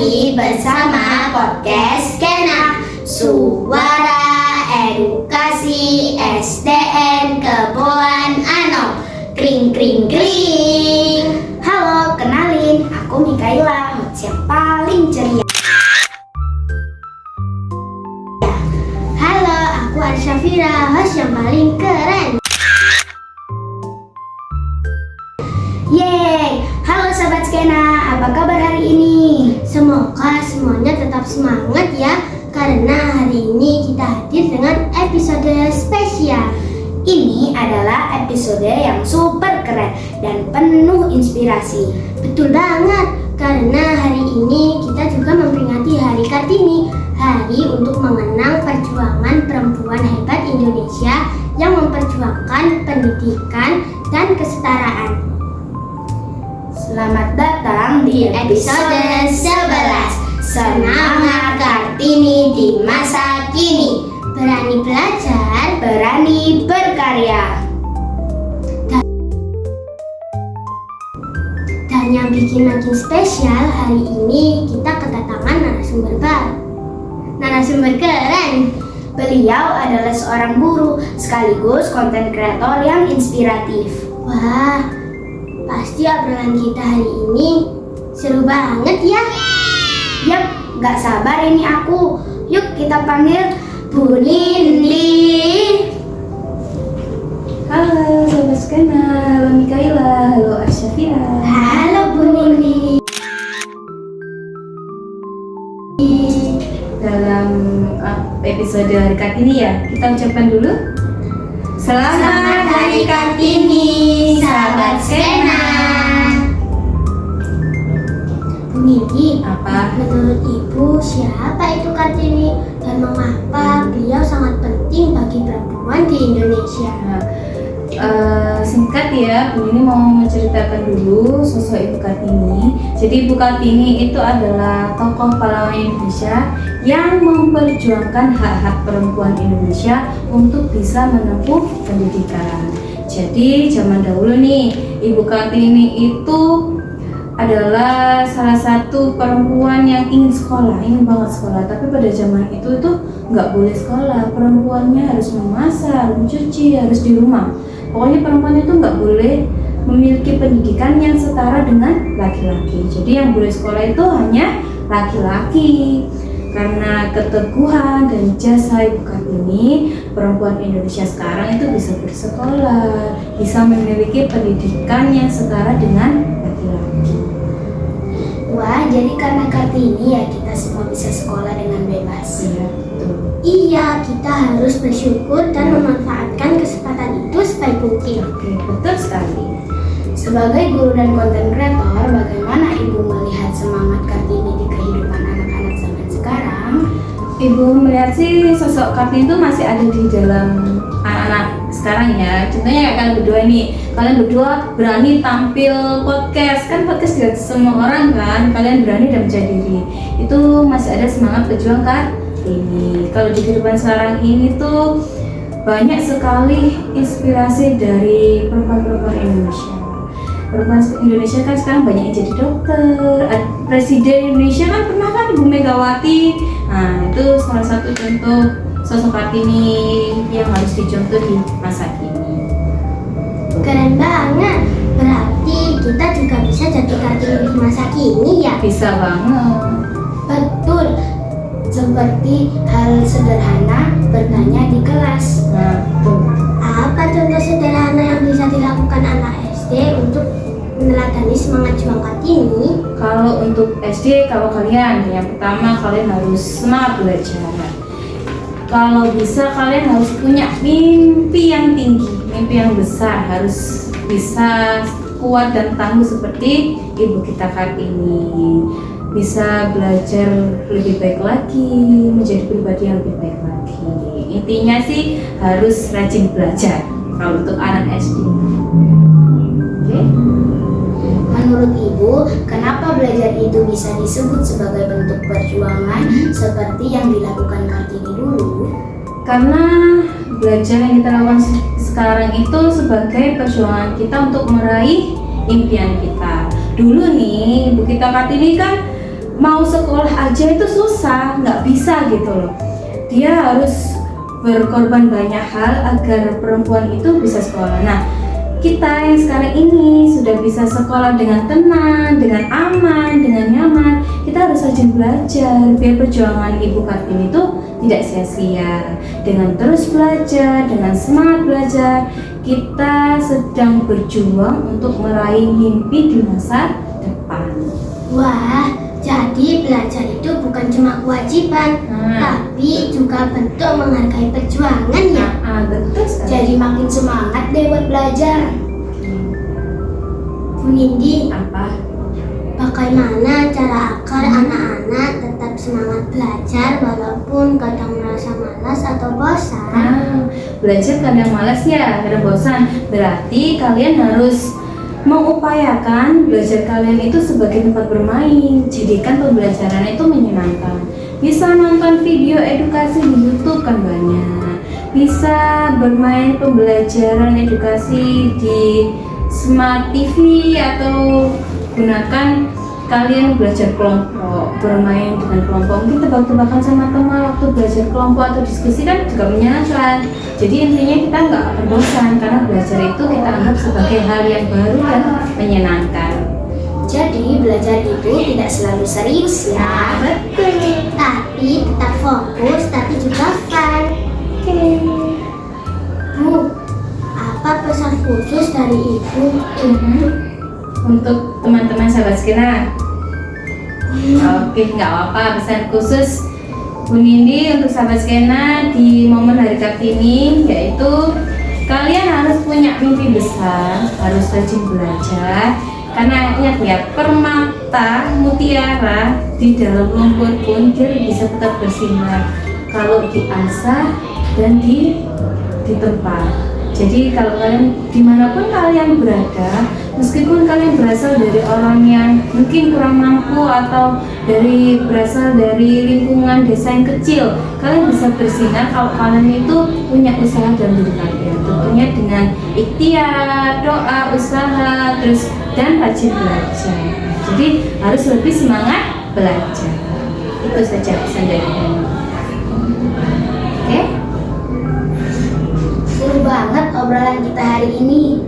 kembali bersama podcast Kena Suara Edukasi SDN Keboan Ano. Kring kring kring. Halo, kenalin, aku Mikaela, host yang paling ceria. Halo, aku Arsyafira, host yang paling keren. Yeay, halo Sobat Skena, apa kabar hari ini? Semoga semuanya tetap semangat ya, karena hari ini kita hadir dengan episode spesial. Ini adalah episode yang super keren dan penuh inspirasi. Betul banget, karena hari ini kita juga memperingati Hari Kartini, hari untuk mengenang perjuangan perempuan hebat Indonesia yang memperjuangkan pendidikan dan kesetaraan. Selamat datang di episode 11 Semangat Kartini di Masa Kini. Berani belajar, berani berkarya. Dan yang bikin makin spesial, hari ini kita kedatangan narasumber baru. Narasumber keren. Beliau adalah seorang guru sekaligus konten kreator yang inspiratif. Wah, pasti obrolan kita hari ini seru banget ya. Yap, gak sabar ini aku. Yuk kita panggil Bu Nindi. Halo Sobat Skena, halo Mikaela, halo Arsyafira. Halo Bu Nindi. Dalam episode Hari Kartini ya, kita ucapkan dulu Selamat Hari Kartini, sahabat Skena. Bu Nindi, Apa? menurut Ibu siapa itu Kartini dan mengapa beliau sangat penting bagi perempuan di Indonesia? Singkat ya, Bu ini mau menceritakan dulu sosok Ibu Kartini. Jadi Ibu Kartini itu adalah tokoh pahlawan Indonesia yang memperjuangkan hak-hak perempuan Indonesia untuk bisa menempuh pendidikan. Jadi zaman dahulu nih, Ibu Kartini itu adalah salah satu perempuan yang ingin banget sekolah. Tapi pada zaman itu nggak boleh sekolah, perempuannya harus memasak, mencuci, harus di rumah. Pokoknya perempuan itu nggak boleh memiliki pendidikan yang setara dengan laki-laki. Jadi yang boleh sekolah itu hanya laki-laki. Karena keteguhan dan jasa Ibu Kartini, perempuan Indonesia sekarang itu bisa bersekolah, bisa memiliki pendidikan yang setara dengan laki-laki. Wah, jadi karena Kartini ya kita semua bisa sekolah dengan bebas. Iya, betul. Iya, kita harus bersyukur dan memanfaatkan kesempatan itu sebaik mungkin. Oke, betul sekali. Sebagai guru dan konten kreator, bagaimana Ibu melihat semangat Kartini di kehidupan anak-anak zaman sekarang? Ibu melihat sih sosok Kartini itu masih ada di dalam anak-anak sekarang ya. Contohnya kayak kalian berdua ini, kalian berdua berani tampil podcast, kan podcast tidak semua orang kan, kalian berani dan percaya diri. Itu masih ada semangat pejuang Kartini. Kalau di kehidupan sekarang ini tuh banyak sekali inspirasi dari perempuan-perempuan Indonesia. Perempuan Indonesia kan sekarang banyak yang jadi dokter. Presiden Indonesia kan pernah kan Ibu Megawati. Nah, itu salah satu contoh sosok Kartini yang harus dicontoh di masa kini. Keren banget. Berarti kita juga bisa jadi Kartini di masa kini ya? Bisa banget. Betul. Seperti hal sederhana bertanya di kelas. Nah, tuh. Apa contoh sederhana yang bisa dilakukan anak SD untuk meneladani semangat juang Kartini? Kalau untuk SD, kalau kalian yang pertama kalian harus semangat belajar. Kalau bisa kalian harus punya mimpi yang tinggi, mimpi yang besar, harus bisa kuat dan tangguh seperti Ibu kita Kartini. Bisa belajar lebih baik lagi, menjadi pribadi yang lebih baik lagi. Intinya sih harus rajin belajar kalau untuk anak SD. Oke? Menurut Ibu, kenapa belajar itu bisa disebut sebagai bentuk perjuangan seperti yang dilakukan Kartini dulu? Karena belajar yang kita lakukan sekarang itu sebagai perjuangan kita untuk meraih impian kita. Dulu nih, Ibu kita Kartini kan mau sekolah aja itu susah, nggak bisa gitu loh. Dia harus berkorban banyak hal agar perempuan itu bisa sekolah. Nah, kita yang sekarang ini sudah bisa sekolah dengan tenang, dengan aman, dengan nyaman. Kita harus rajin belajar biar perjuangan Ibu Kartini itu tidak sia-sia. Dengan terus belajar, dengan semangat belajar, kita sedang berjuang untuk meraih mimpi di masa depan. Wah, jadi belajar itu bukan cuma kewajiban, tapi juga bentuk menghargai perjuangan ya. Betul sekali. Jadi makin semangat deh buat belajar. Bu Nindi, Apa? bagaimana cara agar anak-anak tetap semangat belajar walaupun kadang merasa malas atau bosan? Belajar kadang malas ya, kadang bosan. Berarti kalian harus mengupayakan belajar kalian itu sebagai tempat bermain. Jadikan pembelajaran itu menyenangkan. Bisa nonton video edukasi di YouTube kan banyak. Bisa bermain pembelajaran edukasi di Smart TV atau gunakan kalian belajar kelompok, bermain dengan kelompok. Mungkin tebak-tebakan sama teman waktu belajar kelompok atau diskusi kan juga menyenangkan. Jadi intinya kita nggak akan bosan karena belajar itu kita anggap sebagai hal yang baru dan menyenangkan. Jadi belajar itu tidak selalu serius ya. Betul. Tapi tetap fokus, tapi juga fun. Bu, apa pesan khusus dari Ibu? Untuk teman-teman sahabat skena. Oke, nggak apa-apa. Pesan khusus Bu Nindi untuk sahabat skena di momen Hari Kartini yaitu kalian harus punya mimpi besar, harus rajin belajar. Karena ingat ya, permata mutiara di dalam lumpur pun dia bisa tetap bersinar kalau diasah dan ditempa. Jadi kalau kalian dimanapun kalian berada, meskipun kalian berasal dari orang yang mungkin kurang mampu atau berasal dari lingkungan desa yang kecil, kalian bisa bersinar kalau kalian itu punya usaha dalam diri kalian. Tentunya dengan ikhtiar, doa, usaha, terus dan rajin belajar. Jadi harus lebih semangat belajar. Itu saja pesan dari kami. Oke? Seru banget obrolan kita hari ini.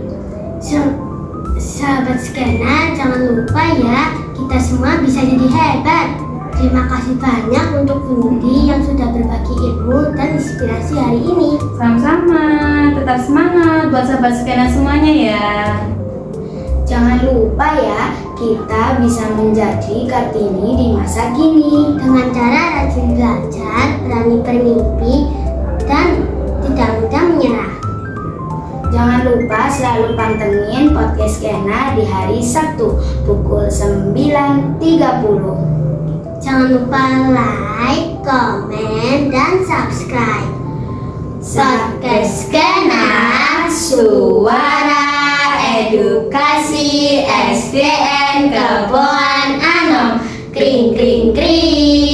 Sahabat skena, jangan lupa ya, kita semua bisa jadi hebat. Terima kasih banyak untuk Bu Nindi yang sudah berbagi ilmu dan inspirasi hari ini. Sama-sama, tetap semangat buat sahabat skena semuanya ya. Jangan lupa ya, kita bisa menjadi Kartini di masa kini dengan cara rajin belajar, berani bermimpi, dan tidak mudah menyerah. Jangan lupa selalu pantengin podcast Skena di hari Sabtu pukul 9.30. Jangan lupa like, komen, dan subscribe. Podcast Skena, suara edukasi SDN Keboan Anom. Kring kring kring.